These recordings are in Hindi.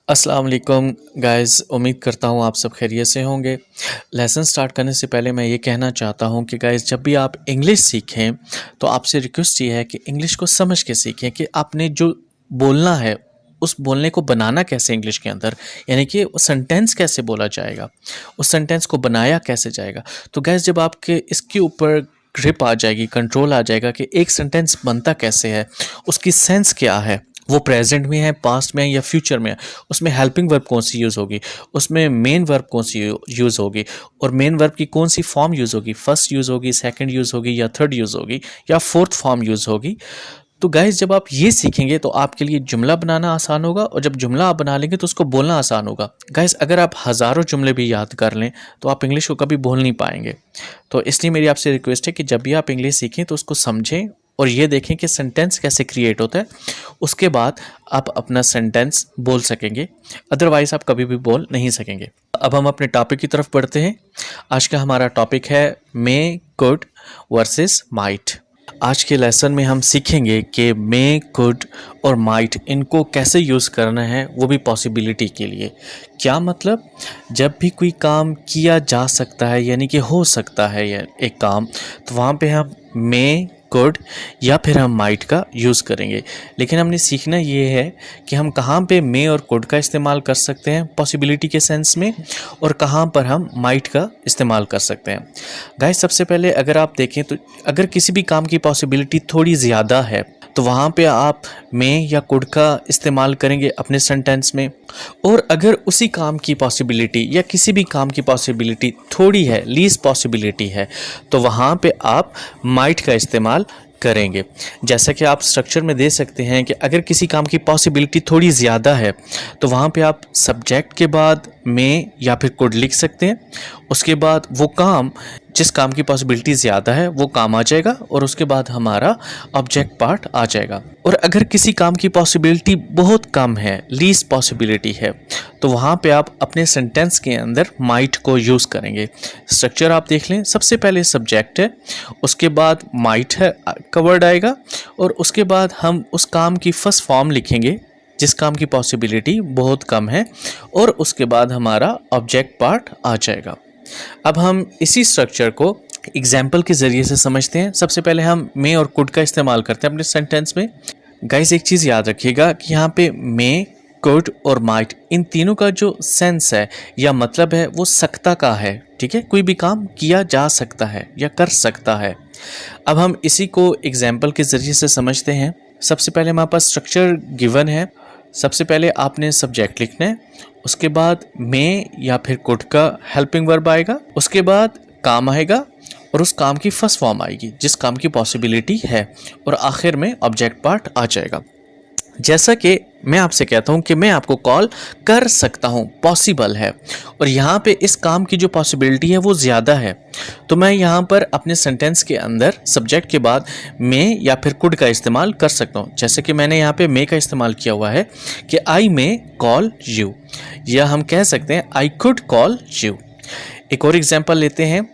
अस्सलाम वालेकुम गाइस, उम्मीद करता हूँ आप सब खैरियत से होंगे। लेसन स्टार्ट करने से पहले मैं ये कहना चाहता हूँ कि गाइस जब भी आप इंग्लिश सीखें तो आपसे रिक्वेस्ट ये है कि इंग्लिश को समझ के सीखें कि आपने जो बोलना है उस बोलने को बनाना कैसे इंग्लिश के अंदर, यानी कि सेंटेंस कैसे बोला जाएगा, उस सेंटेंस को बनाया कैसे जाएगा। तो गाइस जब आपके इसके ऊपर ग्रिप आ जाएगी, कंट्रोल आ जाएगा कि एक सेंटेंस बनता कैसे है, उसकी सेंस क्या है, वो प्रेजेंट में है, पास्ट में है या फ्यूचर में है, उसमें हेल्पिंग वर्ब कौन सी यूज़ होगी, उसमें मेन वर्ब कौन सी यूज़ होगी और मेन वर्ब की कौन सी फॉर्म यूज़ होगी, फर्स्ट यूज़ होगी, सेकंड यूज़ होगी या थर्ड यूज़ होगी या फोर्थ फॉर्म यूज़ होगी। तो गाइस जब आप ये सीखेंगे तो आपके लिए जुमला बनाना आसान होगा और जब जुमला आप बना लेंगे तो उसको बोलना आसान होगा। गाइस अगर आप हज़ारों जुमले भी याद कर लें तो आप इंग्लिश को कभी बोल नहीं पाएंगे। तो इसलिए मेरी आपसे रिक्वेस्ट है कि जब भी आप इंग्लिश सीखें तो उसको समझें और ये देखें कि सेंटेंस कैसे क्रिएट होता है, उसके बाद आप अपना सेंटेंस बोल सकेंगे, अदरवाइज़ आप कभी भी बोल नहीं सकेंगे। अब हम अपने टॉपिक की तरफ बढ़ते हैं। आज का हमारा टॉपिक है मे, कुड वर्सेस माइट। आज के लेसन में हम सीखेंगे कि मे, कुड और माइट इनको कैसे यूज़ करना है, वो भी पॉसिबिलिटी के लिए। क्या मतलब, जब भी कोई काम किया जा सकता है यानी कि हो सकता है या एक काम, तो वहाँ पे हम मे, कुड या फिर हम माइट का यूज़ करेंगे। लेकिन हमने सीखना ये है कि हम कहाँ पे मे और कुड का इस्तेमाल कर सकते हैं पॉसिबिलिटी के सेंस में और कहाँ पर हम माइट का इस्तेमाल कर सकते हैं। गाइस सबसे पहले अगर आप देखें तो अगर किसी भी काम की पॉसिबिलिटी थोड़ी ज़्यादा है तो वहाँ पे आप मे या कुड का इस्तेमाल करेंगे अपने सेंटेंस में, और अगर उसी काम की पॉसिबिलिटी या किसी भी काम की पॉसिबिलिटी थोड़ी है, लीस्ट पॉसिबिलिटी है, तो वहाँ पे आप माइट का इस्तेमाल करेंगे। जैसा कि आप स्ट्रक्चर में दे सकते हैं कि अगर किसी काम की पॉसिबिलिटी थोड़ी ज़्यादा है तो वहाँ पे आप सब्जेक्ट के बाद मे या फिर कुड लिख सकते हैं। उसके बाद वो काम, जिस काम की पॉसिबिलिटी ज़्यादा है वो काम आ जाएगा और उसके बाद हमारा ऑब्जेक्ट पार्ट आ जाएगा। और अगर किसी काम की पॉसिबिलिटी बहुत कम है, लीस्ट पॉसिबिलिटी है, तो वहाँ पे आप अपने सेंटेंस के अंदर माइट को यूज़ करेंगे। स्ट्रक्चर आप देख लें, सबसे पहले सब्जेक्ट है, उसके बाद माइट है का वर्ड आएगा और उसके बाद हम उस काम की फर्स्ट फॉर्म लिखेंगे जिस काम की पॉसिबिलिटी बहुत कम है और उसके बाद हमारा ऑब्जेक्ट पार्ट आ जाएगा। अब हम इसी स्ट्रक्चर को एग्जाम्पल के ज़रिए से समझते हैं। सबसे पहले हम मे और कुड का इस्तेमाल करते हैं अपने सेंटेंस में। गाइस एक चीज़ याद रखिएगा कि यहाँ पे मे, कुड और माइट, इन तीनों का जो सेंस है या मतलब है वो सकता का है। ठीक है, कोई भी काम किया जा सकता है या कर सकता है। अब हम इसी को एग्जाम्पल के ज़रिए से समझते हैं। सबसे पहले हमारे पास स्ट्रक्चर गिवन है। सबसे पहले आपने सब्जेक्ट लिखना है, उसके बाद मे या फिर कुड का हेल्पिंग वर्ब आएगा, उसके बाद काम आएगा और उस काम की फर्स्ट फॉर्म आएगी जिस काम की पॉसिबिलिटी है और आखिर में ऑब्जेक्ट पार्ट आ जाएगा। जैसा कि मैं आपसे कहता हूं कि मैं आपको कॉल कर सकता हूं, पॉसिबल है, और यहाँ पे इस काम की जो पॉसिबिलिटी है वो ज़्यादा है, तो मैं यहाँ पर अपने सेंटेंस के अंदर सब्जेक्ट के बाद मे या फिर कुड का इस्तेमाल कर सकता हूँ। जैसे कि मैंने यहाँ पे मे का इस्तेमाल किया हुआ है कि आई मे कॉल यू, या हम कह सकते हैं आई कुड कॉल यू। एक और एग्जाम्पल लेते हैं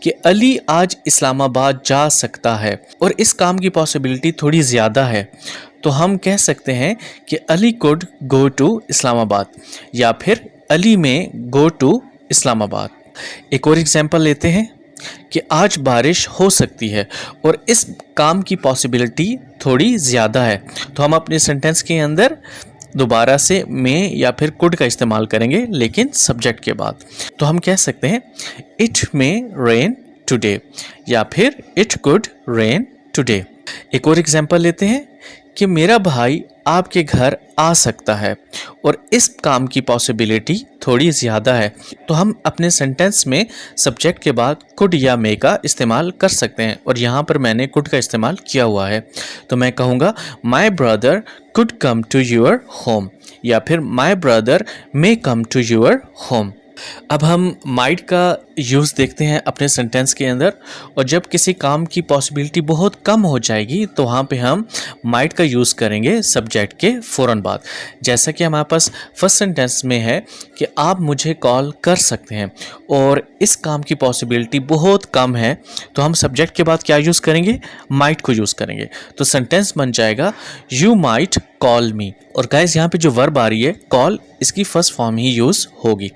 कि अली आज इस्लामाबाद जा सकता है और इस काम की पॉसिबिलिटी थोड़ी ज़्यादा है, तो हम कह सकते हैं कि Ali could go to Islamabad या फिर अली में गो टू इस्लामाबाद। एक और एग्जाम्पल लेते हैं कि आज बारिश हो सकती है और इस काम की पॉसिबिलिटी थोड़ी ज़्यादा है, तो हम अपने सेंटेंस के अंदर दोबारा से मे या फिर कुड का इस्तेमाल करेंगे लेकिन सब्जेक्ट के बाद। तो हम कह सकते हैं इट मे रेन टुडे या फिर इट कुड रेन टुडे। एक और एग्जांपल लेते हैं कि मेरा भाई आपके घर आ सकता है और इस काम की पॉसिबिलिटी थोड़ी ज़्यादा है, तो हम अपने सेंटेंस में सब्जेक्ट के बाद कुड या मे का इस्तेमाल कर सकते हैं और यहाँ पर मैंने कुड का इस्तेमाल किया हुआ है। तो मैं कहूँगा my brother could come to your home या फिर my brother may come to your home. अब हम माइट का यूज़ देखते हैं अपने सेंटेंस के अंदर, और जब किसी काम की पॉसिबिलिटी बहुत कम हो जाएगी तो वहाँ पे हम माइट का यूज़ करेंगे सब्जेक्ट के फ़ौरन बाद। जैसा कि हमारे पास फर्स्ट सेंटेंस में है कि आप मुझे कॉल कर सकते हैं, और इस काम की पॉसिबिलिटी बहुत कम है, तो हम सब्जेक्ट के बाद क्या यूज़ करेंगे, माइट को यूज़ करेंगे। तो सेंटेंस बन जाएगा यू माइट कॉल मी। और गाइस यहाँ पे जो वर्ब आ रही है कॉल, इसकी फर्स्ट फॉर्म ही यूज़ होगी।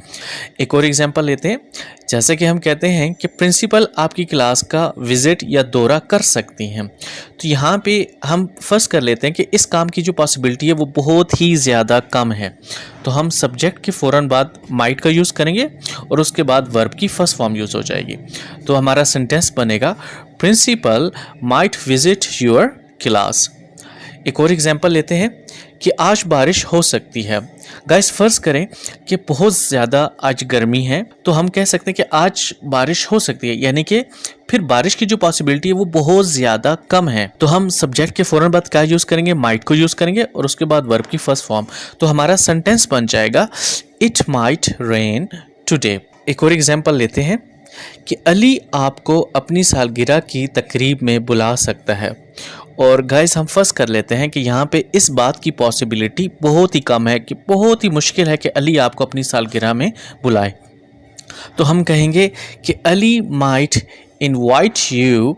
एक और एग्जांपल लेते हैं। जैसे कि हम कहते हैं कि प्रिंसिपल आपकी क्लास का विज़िट या दौरा कर सकती हैं, तो यहाँ पे हम फर्स्ट कर लेते हैं कि इस काम की जो पॉसिबिलिटी है वो बहुत ही ज़्यादा कम है, तो हम सब्जेक्ट के फ़ौरन बाद माइट का यूज़ करेंगे और उसके बाद वर्ब की फर्स्ट फॉर्म यूज़ हो जाएगी। तो हमारा सेंटेंस बनेगा principal might visit your class. एक और एग्जांपल लेते हैं कि आज बारिश हो सकती है। गाइस फर्ज करें कि बहुत ज़्यादा आज गर्मी है, तो हम कह सकते हैं कि आज बारिश हो सकती है, यानी कि फिर बारिश की जो पॉसिबिलिटी है वो बहुत ज़्यादा कम है, तो हम सब्जेक्ट के फ़ौरन बाद क्या यूज़ करेंगे, माइट को यूज़ करेंगे और उसके बाद वर्ब की फर्स्ट फॉर्म। तो हमारा सेंटेंस बन जाएगा इट माइट रेन टुडे। एक और एग्जांपल लेते हैं कि अली आपको अपनी सालगिरह की तकरीब में बुला सकता है। और गाइस हम फर्स्ट कर लेते हैं कि यहाँ पे इस बात की पॉसिबिलिटी बहुत ही कम है, कि बहुत ही मुश्किल है कि अली आपको अपनी सालगिरह में बुलाए। तो हम कहेंगे कि Ali might invite you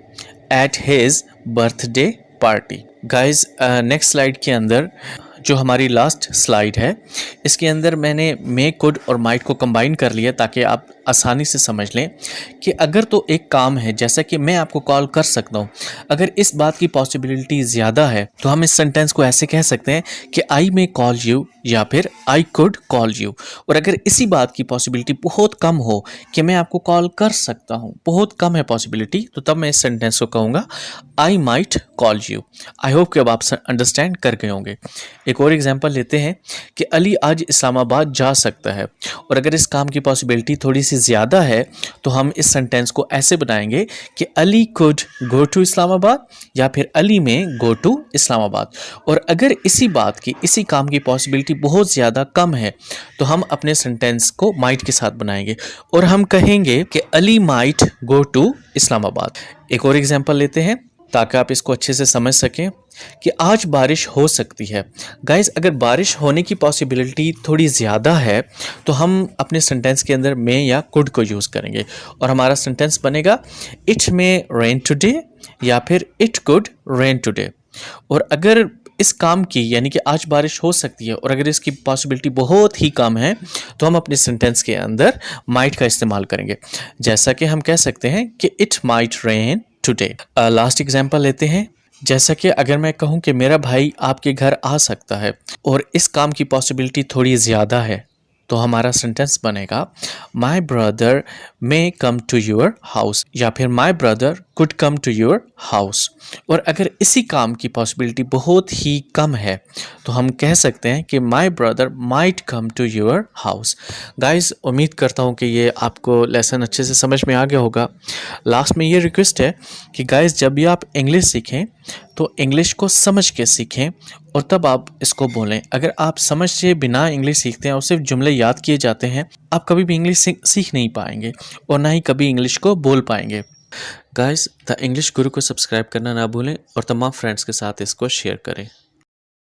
at his birthday party. Guys next slide के अंदर जो हमारी लास्ट स्लाइड है, इसके अंदर मैंने मे, कुड और माइट को कंबाइन कर लिया ताकि आप आसानी से समझ लें कि अगर तो एक काम है, जैसा कि मैं आपको कॉल कर सकता हूँ, अगर इस बात की पॉसिबिलिटी ज़्यादा है तो हम इस सेंटेंस को ऐसे कह सकते हैं कि आई मे कॉल यू या फिर आई कुड कॉल यू। और अगर इसी बात की पॉसिबिलिटी बहुत कम हो कि मैं आपको कॉल कर सकता हूँ, बहुत कम है पॉसिबिलिटी, तो तब मैं इस सेंटेंस को कहूँगा I might call you. I hope कि अब आप अंडरस्टैंड कर गए होंगे। एक और एग्जांपल लेते हैं कि अली आज इस्लामाबाद जा सकता है, और अगर इस काम की पॉसिबिलिटी थोड़ी सी ज़्यादा है तो हम इस सेंटेंस को ऐसे बनाएंगे कि Ali could go to Islamabad या फिर अली में गो टू इस्लामाबाद। और अगर इसी काम की पॉसिबिलिटी बहुत ज़्यादा कम है तो हम अपने सेंटेंस को माइट के साथ बनाएंगे और हम कहेंगे कि Ali might go to Islamabad. एक और एग्जांपल लेते हैं ताकि आप इसको अच्छे से समझ सकें कि आज बारिश हो सकती है। गाइस अगर बारिश होने की पॉसिबिलिटी थोड़ी ज़्यादा है तो हम अपने सेंटेंस के अंदर मे या कुड को यूज़ करेंगे और हमारा सेंटेंस बनेगा इट मे रेन टुडे या फिर इट कुड रेन टुडे। और अगर इस काम की यानी कि आज बारिश हो सकती है और अगर इसकी पॉसिबिलिटी बहुत ही कम है तो हम अपने सेंटेंस के अंदर माइट का इस्तेमाल करेंगे, जैसा कि हम कह सकते हैं कि it might rain today. Last example लेते हैं। जैसा कि अगर मैं कहूँ कि मेरा भाई आपके घर आ सकता है और इस काम की पॉसिबिलिटी थोड़ी ज़्यादा है तो हमारा सेंटेंस बनेगा my brother may come to your house या फिर my brother could come to your house. और अगर इसी काम की पॉसिबिलिटी बहुत ही कम है तो हम कह सकते हैं कि my brother might come to your house. Guys उम्मीद करता हूँ कि ये आपको लेसन अच्छे से समझ में आ गया होगा। लास्ट में ये रिक्वेस्ट है कि गाइस जब भी आप इंग्लिश सीखें तो इंग्लिश को समझ के सीखें और तब आप इसको बोलें। अगर आप समझ से बिना इंग्लिश सीखते हैं और सिर्फ जुमले याद किए जाते हैं, आप कभी भी इंग्लिश सीख नहीं पाएंगे और ना ही कभी इंग्लिश को बोल पाएंगे। गाइस द इंग्लिश गुरु को सब्सक्राइब करना ना भूलें और तमाम फ्रेंड्स के साथ इसको शेयर करें।